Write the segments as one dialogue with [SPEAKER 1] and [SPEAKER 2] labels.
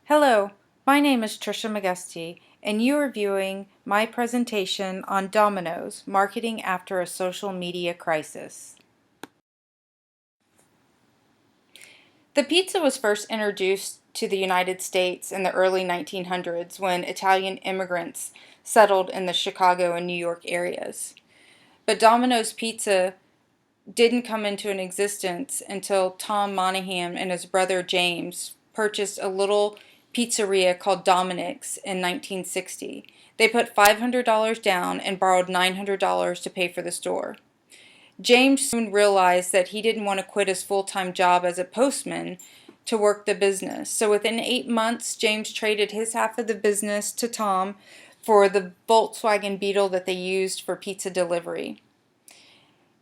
[SPEAKER 1] Hello, my name is Trisha McGusty, and you are viewing my presentation on Domino's, Marketing After a Social Media Crisis. The pizza was first introduced to the United States in the early 1900s when Italian immigrants settled in the Chicago and New York areas. But Domino's Pizza didn't come into an existence until Tom Monahan and his brother James purchased a little pizzeria called Dominic's in 1960. They put $500 down and borrowed $900 to pay for the store. James soon realized that he didn't want to quit his full-time job as a postman to work the business. So within 8 months, James traded his half of the business to Tom for the Volkswagen Beetle that they used for pizza delivery.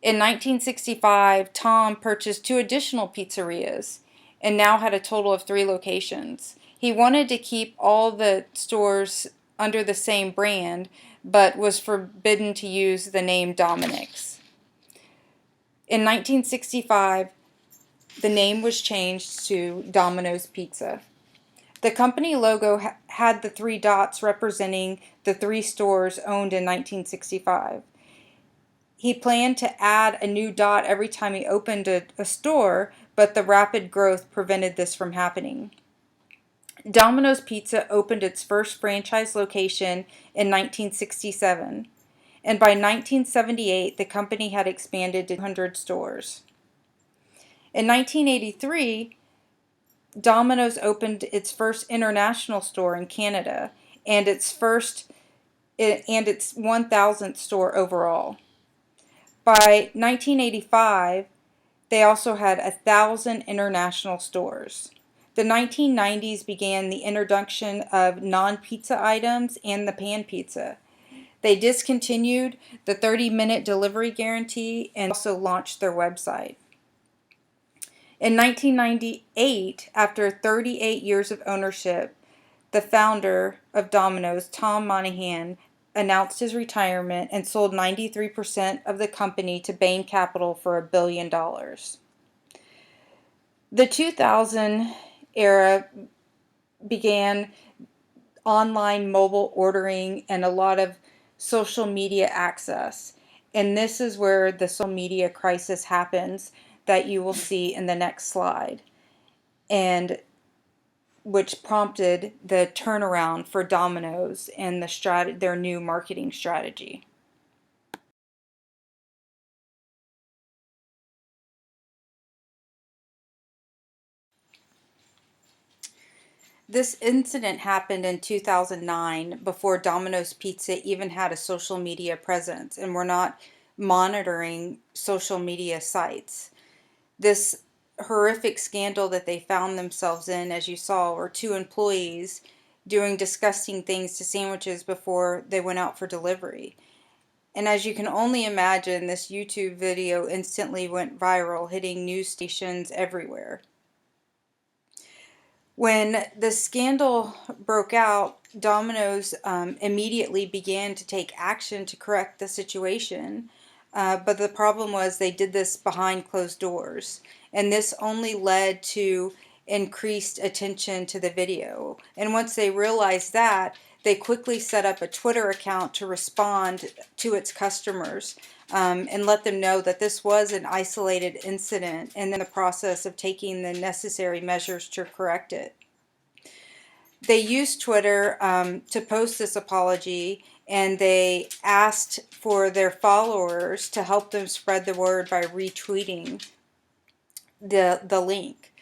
[SPEAKER 1] In 1965, Tom purchased 2 additional pizzerias and now had a total of 3 locations. He wanted to keep all the stores under the same brand, but was forbidden to use the name Dominic's. In 1965, the name was changed to Domino's Pizza. The company logo had the 3 dots representing the 3 stores owned in 1965. He planned to add a new dot every time he opened a store, but the rapid growth prevented this from happening. Domino's Pizza opened its first franchise location in 1967, and by 1978 the company had expanded to 200 stores. In 1983, Domino's opened its first international store in Canada and its 1,000th store overall. By 1985, they also had 1,000 international stores. The 1990s began the introduction of non-pizza items and the pan pizza. They discontinued the 30-minute delivery guarantee and also launched their website. In 1998, after 38 years of ownership, the founder of Domino's, Tom Monahan, announced his retirement and sold 93% of the company to Bain Capital for $1 billion. The 2000 era began online mobile ordering and a lot of social media access. And this is where the social media crisis happens that you will see in the next slide, and which prompted the turnaround for Domino's and their new marketing strategy. This incident happened in 2009 before Domino's Pizza even had a social media presence and were not monitoring social media sites. This horrific scandal that they found themselves in, as you saw, were 2 employees doing disgusting things to sandwiches before they went out for delivery. And as you can only imagine, this YouTube video instantly went viral, hitting news stations everywhere. When the scandal broke out, Domino's immediately began to take action to correct the situation. But the problem was they did this behind closed doors. And this only led to increased attention to the video. And once they realized that, they quickly set up a Twitter account to respond to its customers and let them know that this was an isolated incident and in the process of taking the necessary measures to correct it. They used Twitter to post this apology, and they asked for their followers to help them spread the word by retweeting the link.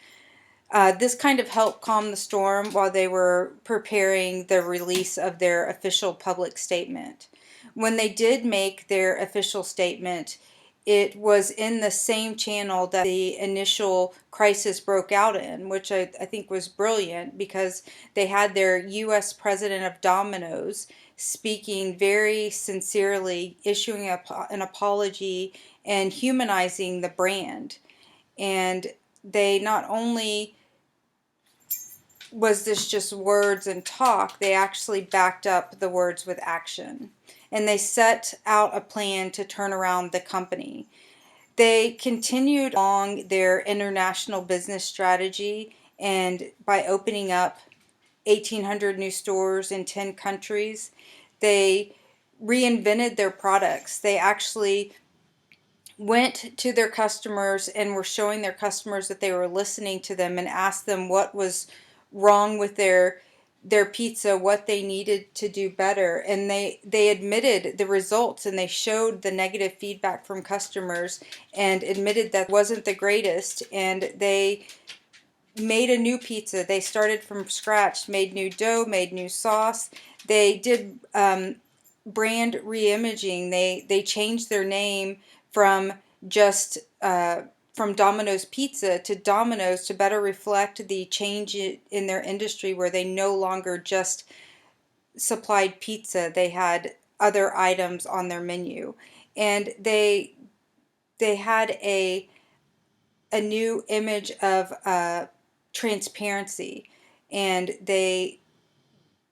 [SPEAKER 1] This kind of helped calm the storm while they were preparing the release of their official public statement. When they did make their official statement, it was in the same channel that the initial crisis broke out in, which I think was brilliant because they had their U.S. president of Domino's speaking very sincerely, issuing an apology and humanizing the brand. And they not only was this just words and talk, they actually backed up the words with action. And they set out a plan to turn around the company. They continued along their international business strategy, and by opening up 1,800 new stores in 10 countries. They reinvented their products. They actually went to their customers and were showing their customers that they were listening to them, and asked them what was wrong with their pizza, what they needed to do better. And they admitted the results, and they showed the negative feedback from customers and admitted that wasn't the greatest, and they made a new pizza. They started from scratch, made new dough, made new sauce. They did brand reimaging. They changed their name from just from Domino's Pizza to Domino's, to better reflect the change in their industry, where they no longer just supplied pizza. They had other items on their menu, and they had a new image of transparency, and they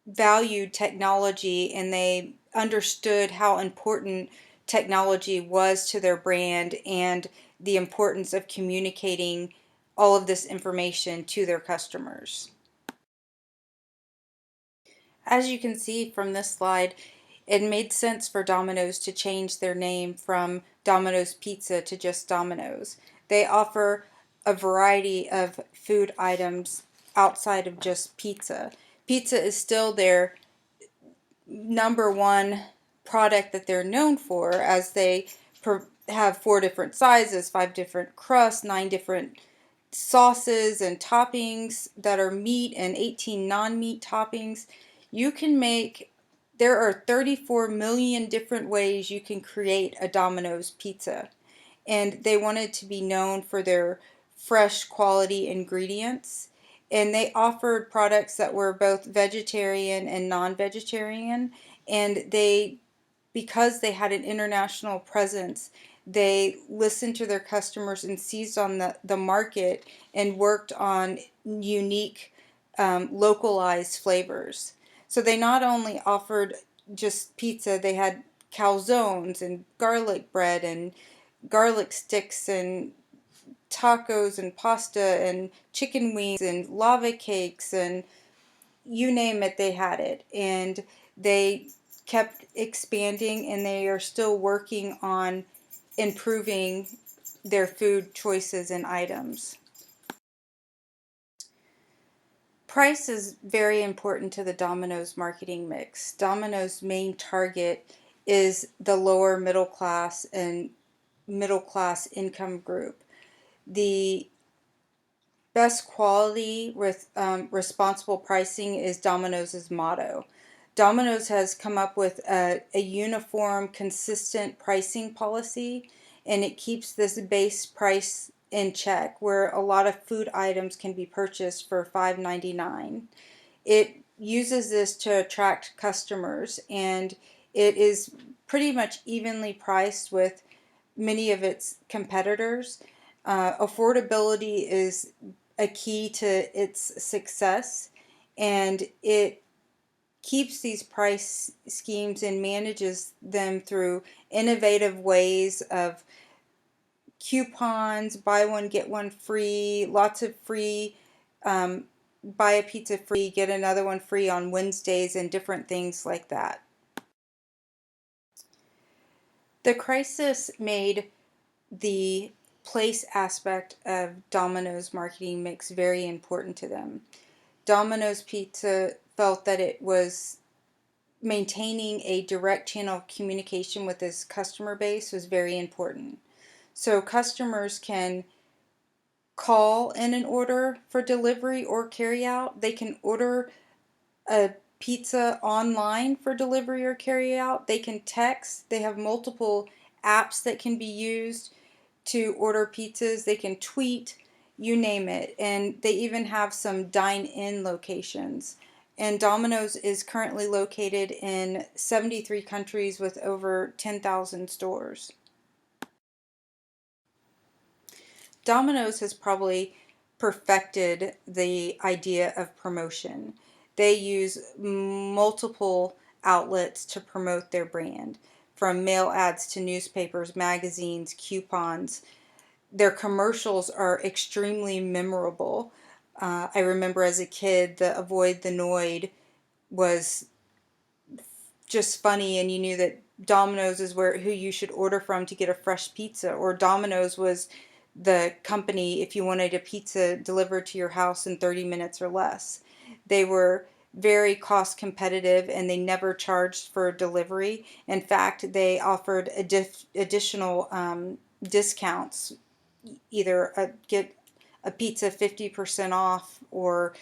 [SPEAKER 1] valued technology, and they understood how important technology was to their brand, and the importance of communicating all of this information to their customers. As you can see from this slide, it made sense for Domino's to change their name from Domino's Pizza to just Domino's. They offer a variety of food items outside of just pizza. Pizza is still their number one product that they're known for, as they have 4 different sizes, 5 different crusts, 9 different sauces and toppings that are meat, and 18 non-meat toppings. You can make, there are 34 million different ways you can create a Domino's pizza. And they wanted to be known for their fresh quality ingredients. And they offered products that were both vegetarian and non-vegetarian. And because they had an international presence, they listened to their customers and seized on the market, and worked on unique, localized flavors. So they not only offered just pizza, they had calzones and garlic bread and garlic sticks and tacos and pasta and chicken wings and lava cakes, and you name it, they had it. And they kept expanding, and they are still working on improving their food choices and items. Price is very important to the Domino's marketing mix. Domino's main target is the lower middle class and middle class income group. The best quality with responsible pricing is Domino's motto. Domino's has come up with a uniform, consistent pricing policy, and it keeps this base price in check, where a lot of food items can be purchased for $5.99. It uses this to attract customers, and it is pretty much evenly priced with many of its competitors. Affordability is a key to its success, and it keeps these price schemes and manages them through innovative ways of coupons, buy one get one free, lots of free, buy a pizza free, get another one free on Wednesdays, and different things like that. The crisis made the place aspect of Domino's marketing mix very important to them. Domino's Pizza felt that it was maintaining a direct channel of communication with its customer base was very important. So customers can call in an order for delivery or carry out. They can order a pizza online for delivery or carry out. They can text. They have multiple apps that can be used to order pizzas. They can tweet, you name it. And they even have some dine-in locations. And Domino's is currently located in 73 countries with over 10,000 stores. Domino's has probably perfected the idea of promotion. They use multiple outlets to promote their brand, from mail ads to newspapers, magazines, coupons. Their commercials are extremely memorable. I remember as a kid, the avoid the Noid was just funny, and you knew that Domino's is who you should order from to get a fresh pizza, or Domino's was the company if you wanted a pizza delivered to your house in 30 minutes or less. They were very cost competitive, and they never charged for delivery. In fact, they offered additional discounts, either get a pizza 50% off or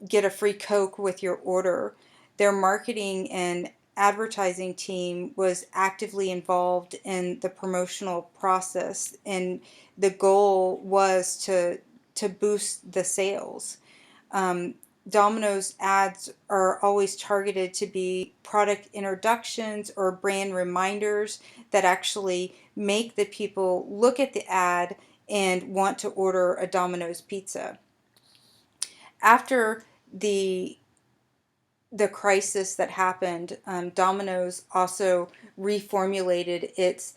[SPEAKER 1] get a free Coke with your order. Their marketing and advertising team was actively involved in the promotional process, and the goal was to boost the sales. Um, Domino's ads are always targeted to be product introductions or brand reminders that actually make the people look at the ad and want to order a Domino's pizza. After the the crisis that happened, Domino's also reformulated its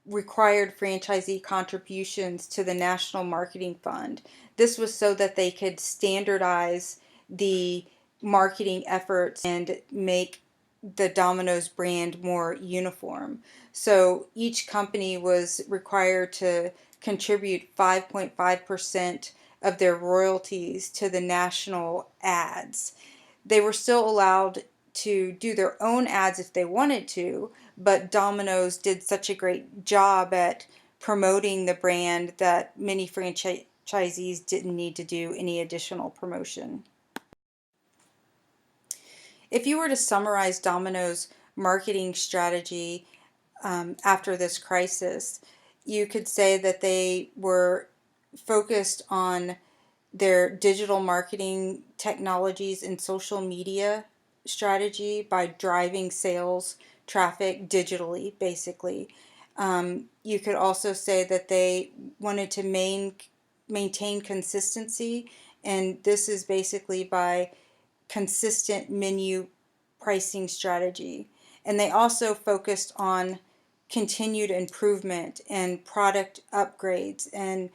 [SPEAKER 1] required franchisee contributions to the National Marketing Fund. This was so that they could standardize the marketing efforts and make the Domino's brand more uniform. So each company was required to contribute 5.5% of their royalties to the national ads. They were still allowed to do their own ads if they wanted to, but Domino's did such a great job at promoting the brand that many franchisees didn't need to do any additional promotion. If you were to summarize Domino's marketing strategy after this crisis, you could say that they were focused on their digital marketing technologies and social media strategy by driving sales traffic digitally, basically. You could also say that they wanted to maintain consistency, and this is basically by consistent menu pricing strategy. And they also focused on continued improvement and product upgrades and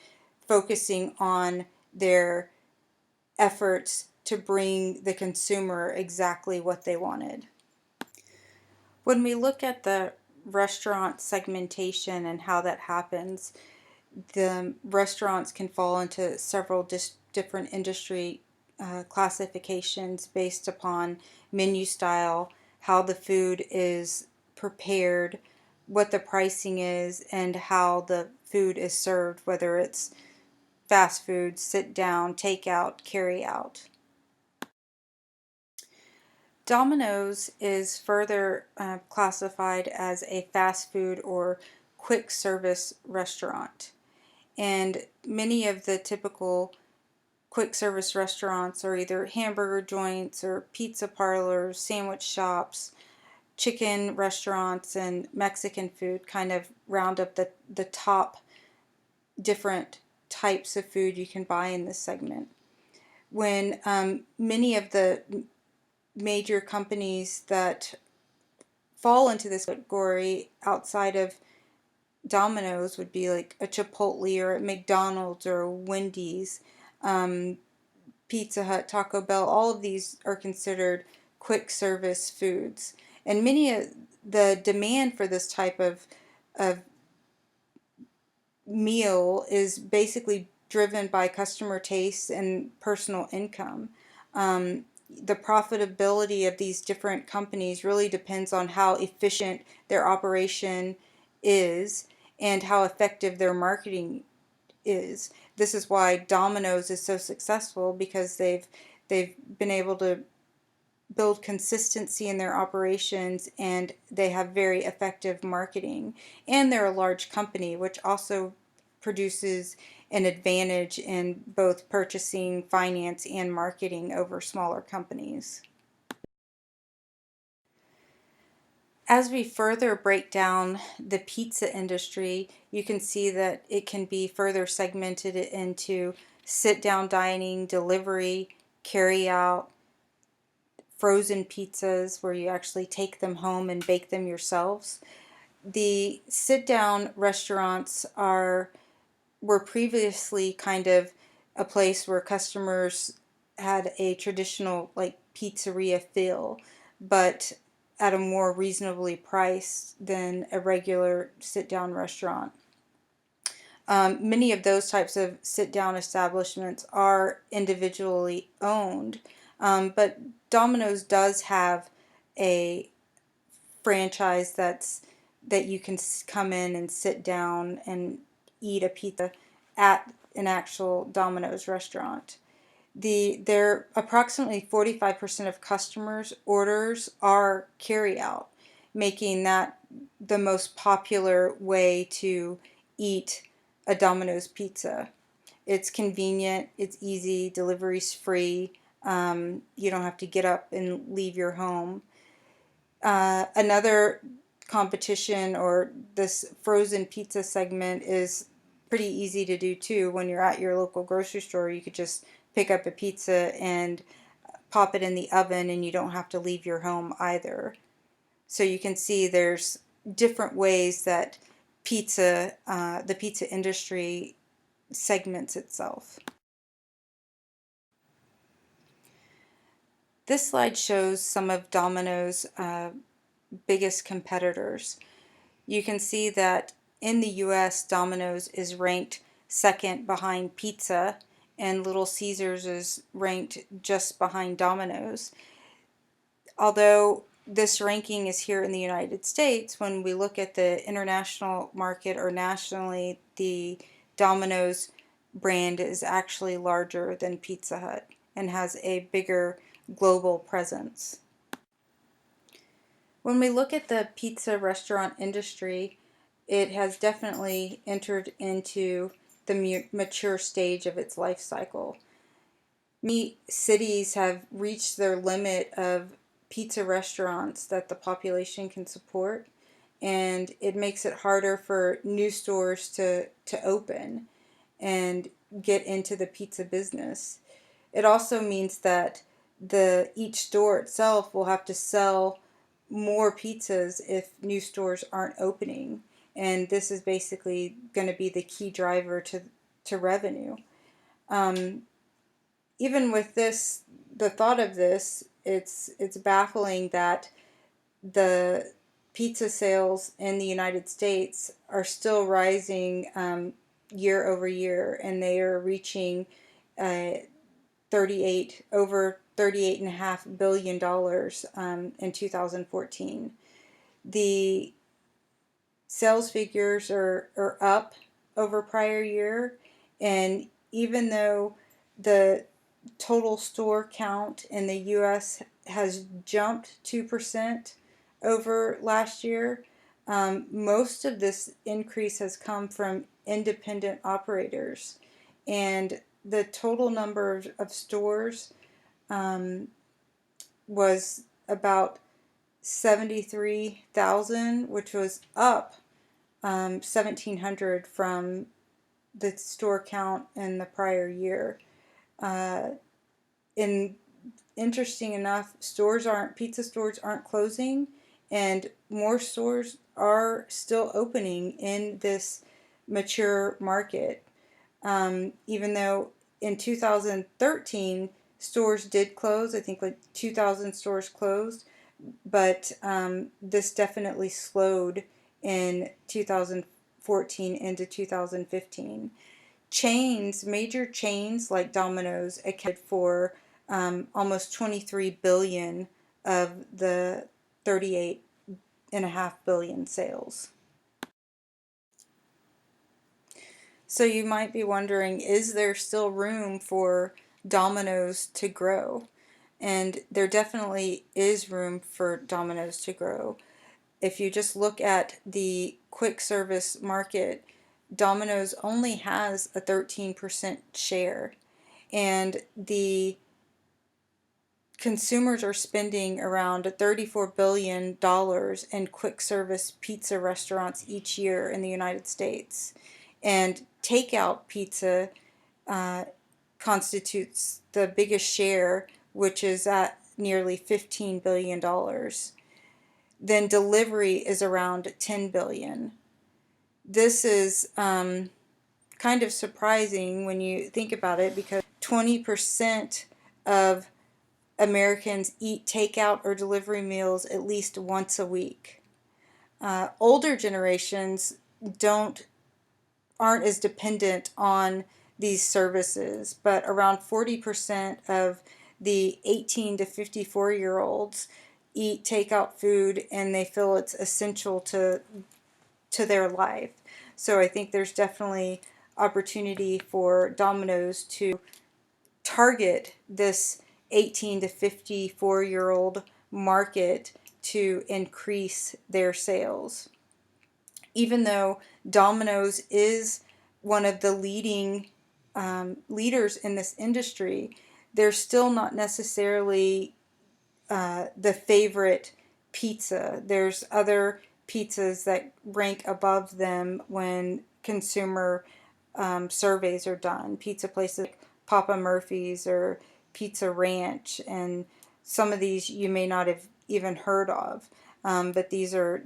[SPEAKER 1] focusing on their efforts to bring the consumer exactly what they wanted. When we look at the restaurant segmentation and how that happens, the restaurants can fall into several different industry classifications based upon menu style, how the food is prepared, what the pricing is, and how the food is served, whether it's fast food, sit down, takeout, carry out. Domino's is further classified as a fast food or quick service restaurant. And many of the typical quick service restaurants are either hamburger joints or pizza parlors, sandwich shops, chicken restaurants, and Mexican food kind of round up the top different types of food you can buy in this segment. When many of the major companies that fall into this category outside of Domino's would be like a Chipotle or a McDonald's or a Wendy's, um, Pizza Hut, Taco Bell. All of these are considered quick service foods. And many of the demand for this type of meal is basically driven by customer taste and personal income. The profitability of these different companies really depends on how efficient their operation is and how effective their marketing is. This is why Domino's is so successful, because they've been able to build consistency in their operations, and they have very effective marketing. And they're a large company, which also produces an advantage in both purchasing, finance, and marketing over smaller companies. As we further break down the pizza industry, you can see that it can be further segmented into sit-down dining, delivery, carry-out, frozen pizzas where you actually take them home and bake them yourselves. The sit-down restaurants were previously kind of a place where customers had a traditional like pizzeria feel, but at a more reasonably priced than a regular sit-down restaurant. Many of those types of sit-down establishments are individually owned, but Domino's does have a franchise that you can come in and sit down and eat a pizza at an actual Domino's restaurant. There approximately 45% of customers' orders are carry out, making that the most popular way to eat a Domino's pizza. It's convenient, it's easy, delivery's free. You don't have to get up and leave your home. Another competition or this frozen pizza segment is pretty easy to do too. When you're at your local grocery store, you could just pick up a pizza and pop it in the oven, and you don't have to leave your home either. So you can see there's different ways that the pizza industry segments itself. This slide shows some of Domino's biggest competitors. You can see that in the US, Domino's is ranked second behind pizza, and Little Caesars is ranked just behind Domino's. Although this ranking is here in the United States, when we look at the international market or nationally, the Domino's brand is actually larger than Pizza Hut and has a bigger global presence. When we look at the pizza restaurant industry, it has definitely entered into the mature stage of its life cycle. Many cities have reached their limit of pizza restaurants that the population can support, and it makes it harder for new stores to open and get into the pizza business. It also means that each store itself will have to sell more pizzas if new stores aren't opening, and this is basically going to be the key driver to revenue. Even with this, the thought of this, it's baffling that the pizza sales in the United States are still rising year over year, and they are reaching 38.5 billion dollars in 2014. The sales figures are up over prior year, and even though the total store count in the US has jumped 2% over last year, most of this increase has come from independent operators, and the total number of stores was about 73,000, which was up 1,700 from the store count in the prior year. And interesting enough, pizza stores aren't closing, and more stores are still opening in this mature market. Even though in 2013 stores did close, I think like 2,000 stores closed, but this definitely slowed in 2014 into 2015. Major chains like Domino's accounted for almost 23 billion of the 38.5 billion sales. So you might be wondering, is there still room for Domino's to grow? And there definitely is room for Domino's to grow. If you just look at the quick service market, Domino's only has a 13% share, and the consumers are spending around $34 billion in quick service pizza restaurants each year in the United States. And takeout pizza constitutes the biggest share, which is at nearly $15 billion. Then delivery is around $10 billion. This is kind kind of surprising when you think about it, because 20% of Americans eat takeout or delivery meals at least once a week. Older generations don't aren't as dependent on these services, but around 40% of the 18 to 54-year-olds eat takeout food, and they feel it's essential to their life. So I think there's definitely opportunity for Domino's to target this 18 to 54-year-old market to increase their sales. Even though Domino's is one of the leading leaders in this industry, they're still not necessarily the favorite pizza. There's other pizzas that rank above them when consumer surveys are done. Pizza places like Papa Murphy's or Pizza Ranch, and some of these you may not have even heard of, but these are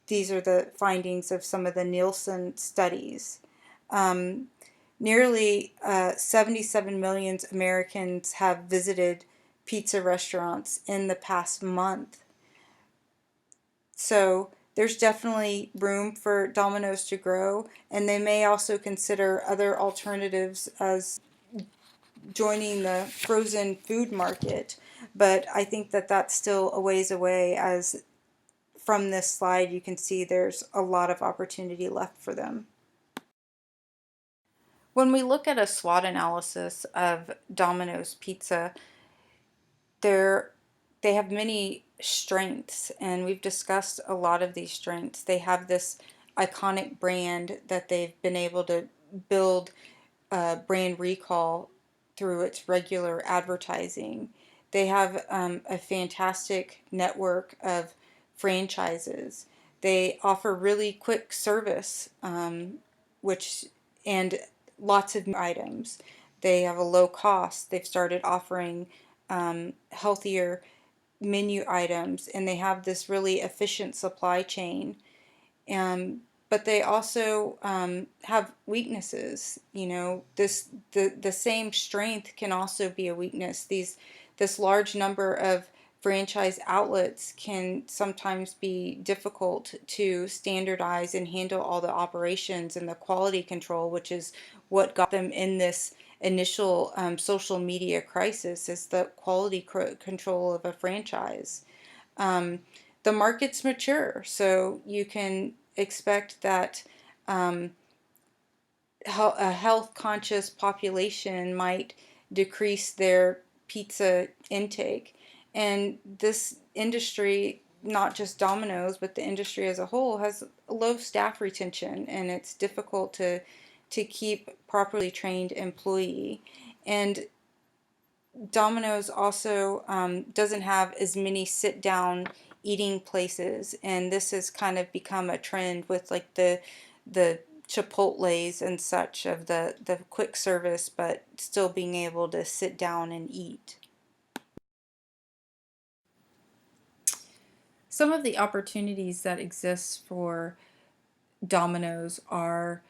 [SPEAKER 1] the findings of some of the Nielsen studies. Um, Nearly 77 million Americans have visited pizza restaurants in the past month. So there's definitely room for Domino's to grow, and they may also consider other alternatives as joining the frozen food market. But I think that that's still a ways away, as from this slide you can see there's a lot of opportunity left for them. When we look at a SWOT analysis of Domino's Pizza, they're, they have many strengths, and we've discussed a lot of these strengths. They have this iconic brand that they've been able to build brand recall through its regular advertising. They have a fantastic network of franchises. They offer really quick service, which and lots of items. They have a low cost. They've started offering healthier menu items, and they have this really efficient supply chain. Um, but they also have weaknesses. You know, the same strength can also be a weakness. This large number of franchise outlets can sometimes be difficult to standardize and handle all the operations and the quality control, which is what got them in this initial social media crisis, is the quality control of a franchise. Um, the market's mature, so you can expect that um, a health conscious population might decrease their pizza intake. And this industry, not just Domino's, but the industry as a whole, has low staff retention, and it's difficult to keep properly trained employee. And Domino's also doesn't have as many sit down eating places, and this has kind of become a trend with like the Chipotle's and such, of the quick service, but still being able to sit down and eat. Some of the opportunities that exist for Domino's are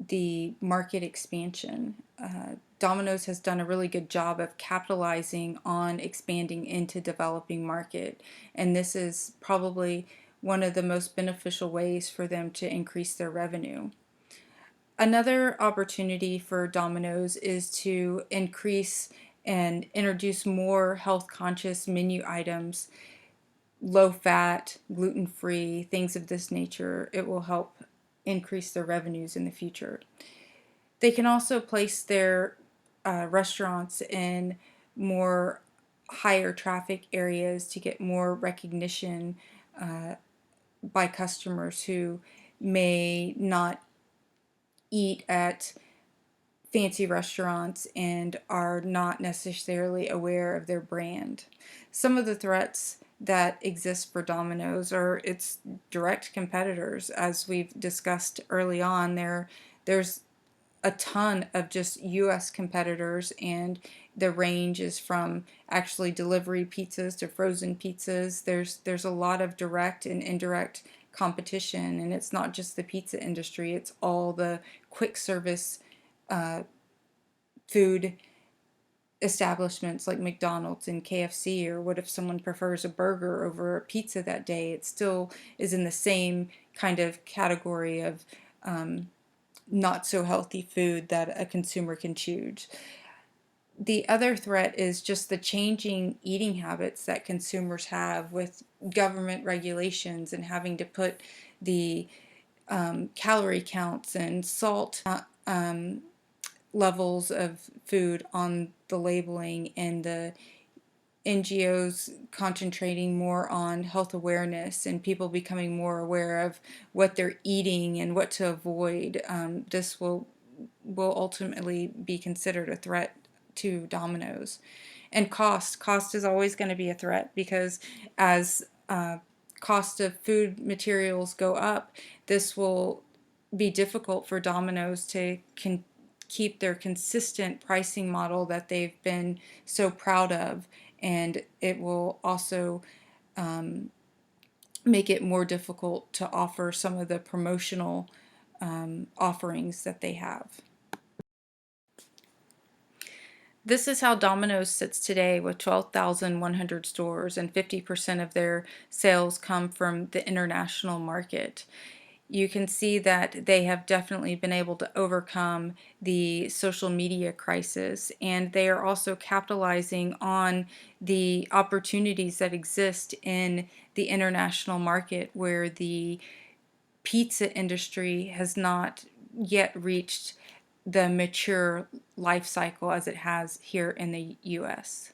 [SPEAKER 1] the market expansion. Domino's has done a really good job of capitalizing on expanding into developing market, and this is probably one of the most beneficial ways for them to increase their revenue. Another opportunity for Domino's is to increase and introduce more health conscious menu items, low fat, gluten free, things of this nature. It will help increase their revenues in the future. They can also place their restaurants in more higher traffic areas to get more recognition by customers who may not eat at fancy restaurants and are not necessarily aware of their brand. Some of the threats that exist for Domino's are its direct competitors. As we've discussed early on, there's a ton of just US competitors, and the range is from actually delivery pizzas to frozen pizzas. There's a lot of direct and indirect competition, and it's not just the pizza industry, it's all the quick service food establishments like McDonald's and KFC, or what if someone prefers a burger over a pizza that day? It still is in the same kind of category of not so healthy food that a consumer can choose. The other threat is just the changing eating habits that consumers have with government regulations and having to put the calorie counts and salt levels of food on the labeling, and the NGOs concentrating more on health awareness and people becoming more aware of what they're eating and what to avoid. This will ultimately be considered a threat to Domino's. And cost is always going to be a threat, because as cost of food materials go up, this will be difficult for Domino's to keep their consistent pricing model that they've been so proud of, and it will also make it more difficult to offer some of the promotional offerings that they have. This is how Domino's sits today with 12,100 stores, and 50% of their sales come from the international market. You can see that they have definitely been able to overcome the social media crisis, and they are also capitalizing on the opportunities that exist in the international market, where the pizza industry has not yet reached the mature life cycle as it has here in the US.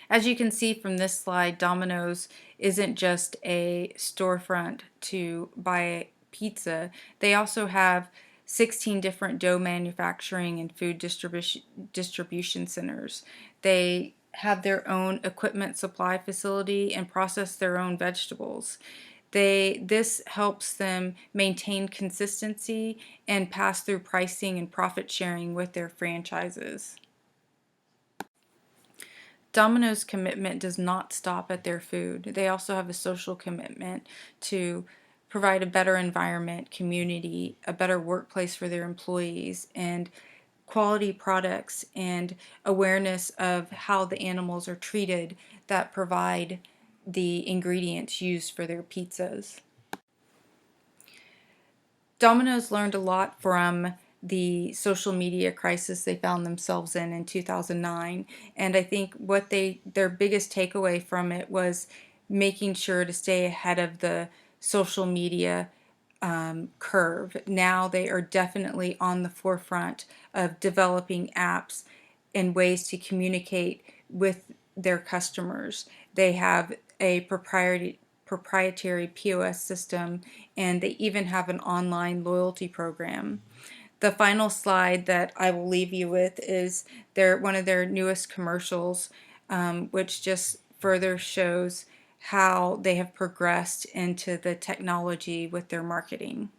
[SPEAKER 1] As you can see from this slide, Domino's isn't just a storefront to buy pizza. They also have 16 different dough manufacturing and food distribution centers. They have their own equipment supply facility and process their own vegetables. This helps them maintain consistency and pass through pricing and profit sharing with their franchises. Domino's commitment does not stop at their food. They also have a social commitment to provide a better environment, community, a better workplace for their employees, and quality products and awareness of how the animals are treated that provide the ingredients used for their pizzas. Domino's learned a lot from the social media crisis they found themselves in 2009, and I think their biggest takeaway from it was making sure to stay ahead of the social media curve. Now they are definitely on the forefront of developing apps and ways to communicate with their customers. They have a proprietary POS system, and they even have an online loyalty program. The final slide that I will leave you with is one of their newest commercials, which just further shows how they have progressed into the technology with their marketing.